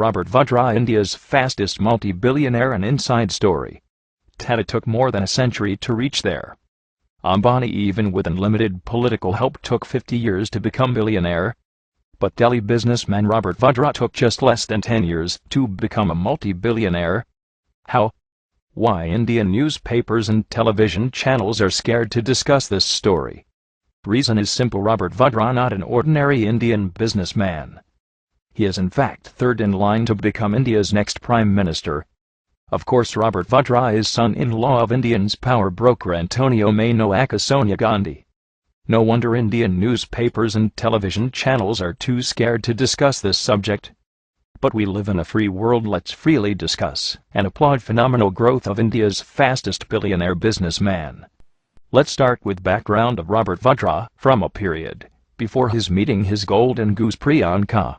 Robert Vadhera, India's fastest multi-billionaire. An inside story. Tata took more than a century to reach there. Ambani, even with unlimited political help, took 50 years to become billionaire. But Delhi businessman Robert Vadhera took just less than 10 years to become a multi-billionaire. How? Why Indian newspapers and television channels are scared to discuss this story. Reason is simple: Robert Vadhera not an ordinary Indian businessman. He is in fact third in line to become India's next Prime Minister. Of course, Robert Vadhera is son-in-law of Indian's power broker Antonio Mano aka Sonia Gandhi. No wonder Indian newspapers and television channels are too scared to discuss this subject. But we live in a free world. Let's freely discuss and applaud phenomenal growth of India's fastest billionaire businessman. Let's start with background of Robert Vadhera from a period before his meeting his golden goose Priyanka.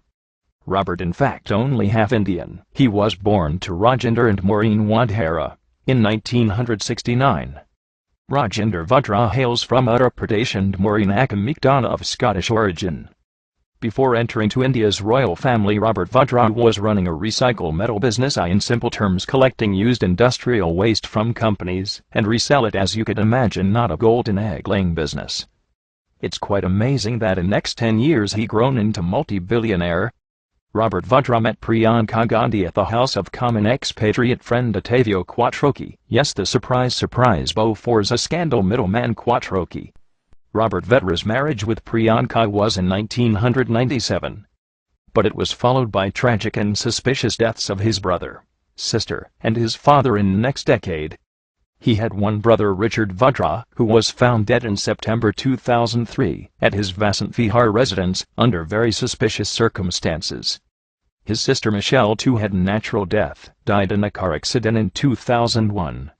Robert in fact only half Indian. He was born to Rajendra and Maureen Vadhera in 1969. Rajendra Vadhera hails from Uttar Pradesh and Maureen McDonough of Scottish origin. Before entering to India's royal family, Robert Vadhera was running a recycle metal business, in simple terms collecting used industrial waste from companies and resell it, as you could imagine, not a golden egg laying business. It's quite amazing that in next 10 years he grown into multi-billionaire. Robert Vadhera met Priyanka Gandhi at the house of common expatriate friend Ottavio Quattrocchi. Yes, the surprise beau Forza scandal middleman Quattrocchi. Robert Vadhera's marriage with Priyanka was in 1997. But it was followed by tragic and suspicious deaths of his brother, sister, and his father in the next decade. He had one brother, Richard Vadhera, who was found dead in September 2003 at his Vasant Vihar residence under very suspicious circumstances. His sister Michelle, too, had natural death, died in a car accident in 2001.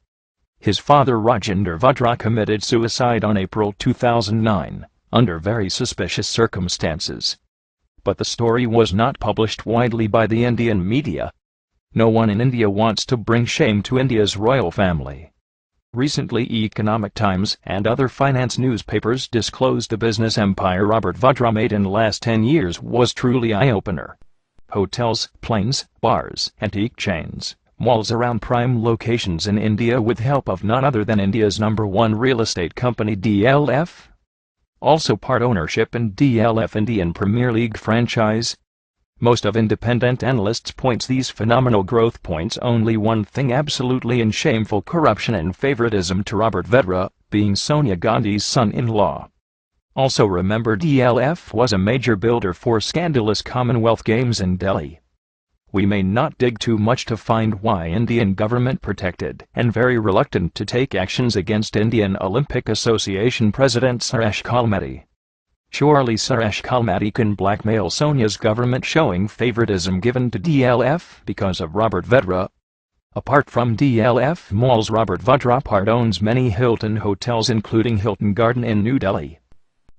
His father Rajendra Vadhera committed suicide on April 2009, under very suspicious circumstances. But the story was not published widely by the Indian media. No one in India wants to bring shame to India's royal family. Recently, Economic Times and other finance newspapers disclosed the business empire Robert Vadhera made in the last 10 years was truly eye-opener. Hotels, planes, bars, antique chains, malls around prime locations in India with help of none other than India's #1 real estate company DLF. Also part ownership in DLF Indian Premier League franchise. Most of independent analysts points these phenomenal growth points only one thing: absolutely and shameful corruption and favoritism to Robert Vadhera, being Sonia Gandhi's son-in-law. Also remember, DLF was a major builder for scandalous Commonwealth Games in Delhi. We may not dig too much to find why Indian government protected and very reluctant to take actions against Indian Olympic Association President Suresh Kalmati. Surely Suresh Kalmati can blackmail Sonia's government, showing favoritism given to DLF because of Robert Vadhera. Apart from DLF malls, Robert Vadhera part owns many Hilton hotels, including Hilton Garden in New Delhi.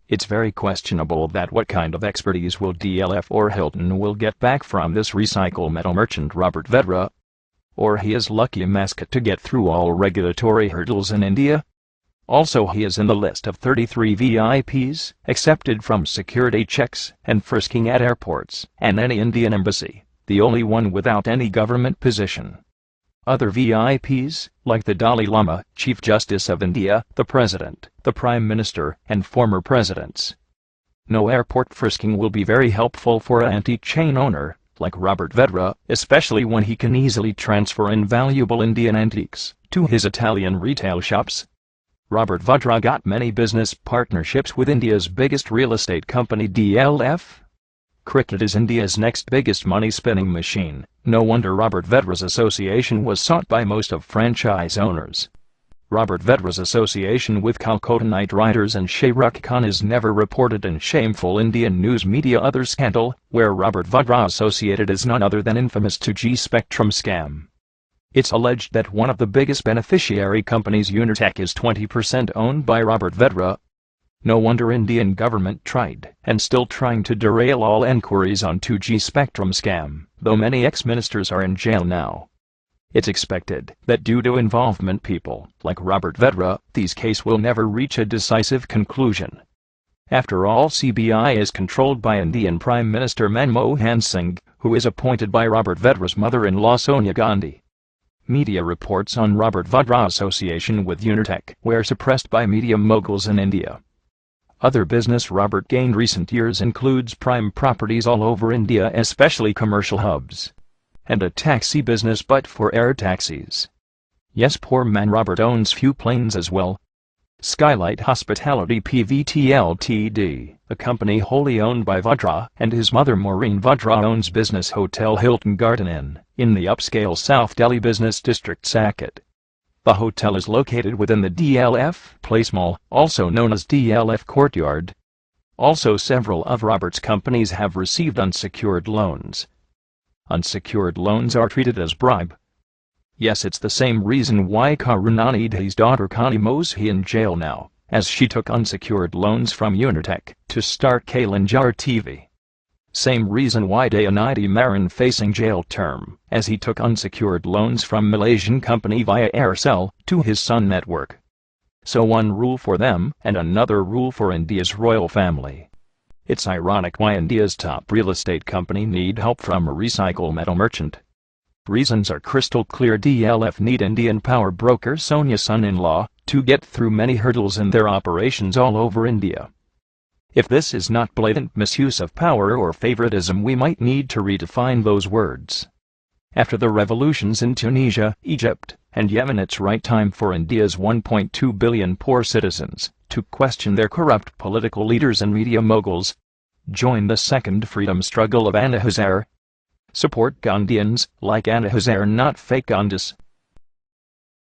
It's very questionable that what kind of expertise will DLF or Hilton will get back from this recycle metal merchant Robert Vadhera? Or he is lucky mascot to get through all regulatory hurdles in India? Also, he is in the list of 33 VIPs accepted from security checks and frisking at airports and any Indian embassy, the only one without any government position. Other VIPs, like the Dalai Lama, Chief Justice of India, the President, the Prime Minister, and former presidents. No airport frisking will be very helpful for an antique chain owner like Robert Vadhera, especially when he can easily transfer invaluable Indian antiques to his Italian retail shops. Robert Vadhera got many business partnerships with India's biggest real estate company DLF. Cricket is India's next biggest money-spinning machine. No wonder Robert Vadhera's association was sought by most of franchise owners. Robert Vadhera's association with Calcutta Knight Riders and Shah Rukh Khan is never reported in shameful Indian news media. Other scandal where Robert Vadhera associated is none other than infamous 2G Spectrum scam. It's alleged that one of the biggest beneficiary companies, Unitech, is 20% owned by Robert Vadhera. No wonder Indian government tried and still trying to derail all enquiries on 2G Spectrum scam, though many ex-ministers are in jail now. It's expected that due to involvement people like Robert Vadhera, these case will never reach a decisive conclusion. After all, CBI is controlled by Indian Prime Minister Manmohan Singh, who is appointed by Robert Vadhera's mother-in-law Sonia Gandhi. Media reports on Robert Vadhera's association with Unitech were suppressed by media moguls in India. Other business Robert gained recent years includes prime properties all over India, especially commercial hubs, and a taxi business but for air taxis. Yes, poor man Robert owns few planes as well. Skylight Hospitality Pvt Ltd, a company wholly owned by Vadhera, and his mother Maureen Vadhera owns business hotel Hilton Garden Inn, in the upscale South Delhi business district Saket. The hotel is located within the DLF Place Mall, also known as DLF Courtyard. Also, several of Robert's companies have received unsecured loans. Unsecured loans are treated as bribe. Yes, it's the same reason why Karunanidhi's daughter Connie Moshi in jail now, as she took unsecured loans from Unitech to start Kalinjar TV. Same reason why Dayanidhi Maran facing jail term, as he took unsecured loans from Malaysian company via Aircel to his Sun network. So one rule for them and another rule for India's royal family. It's ironic why India's top real estate company need help from a recycle metal merchant. Reasons are crystal clear. DLF need Indian power broker Sonia's son-in-law to get through many hurdles in their operations all over India. If this is not blatant misuse of power or favoritism, we might need to redefine those words. After the revolutions in Tunisia, Egypt, and Yemen, it's right time for India's 1.2 billion poor citizens to question their corrupt political leaders and media moguls. Join the second freedom struggle of Anna Hazare. Support Gandhians like Anna Hazare, not fake Gandhis.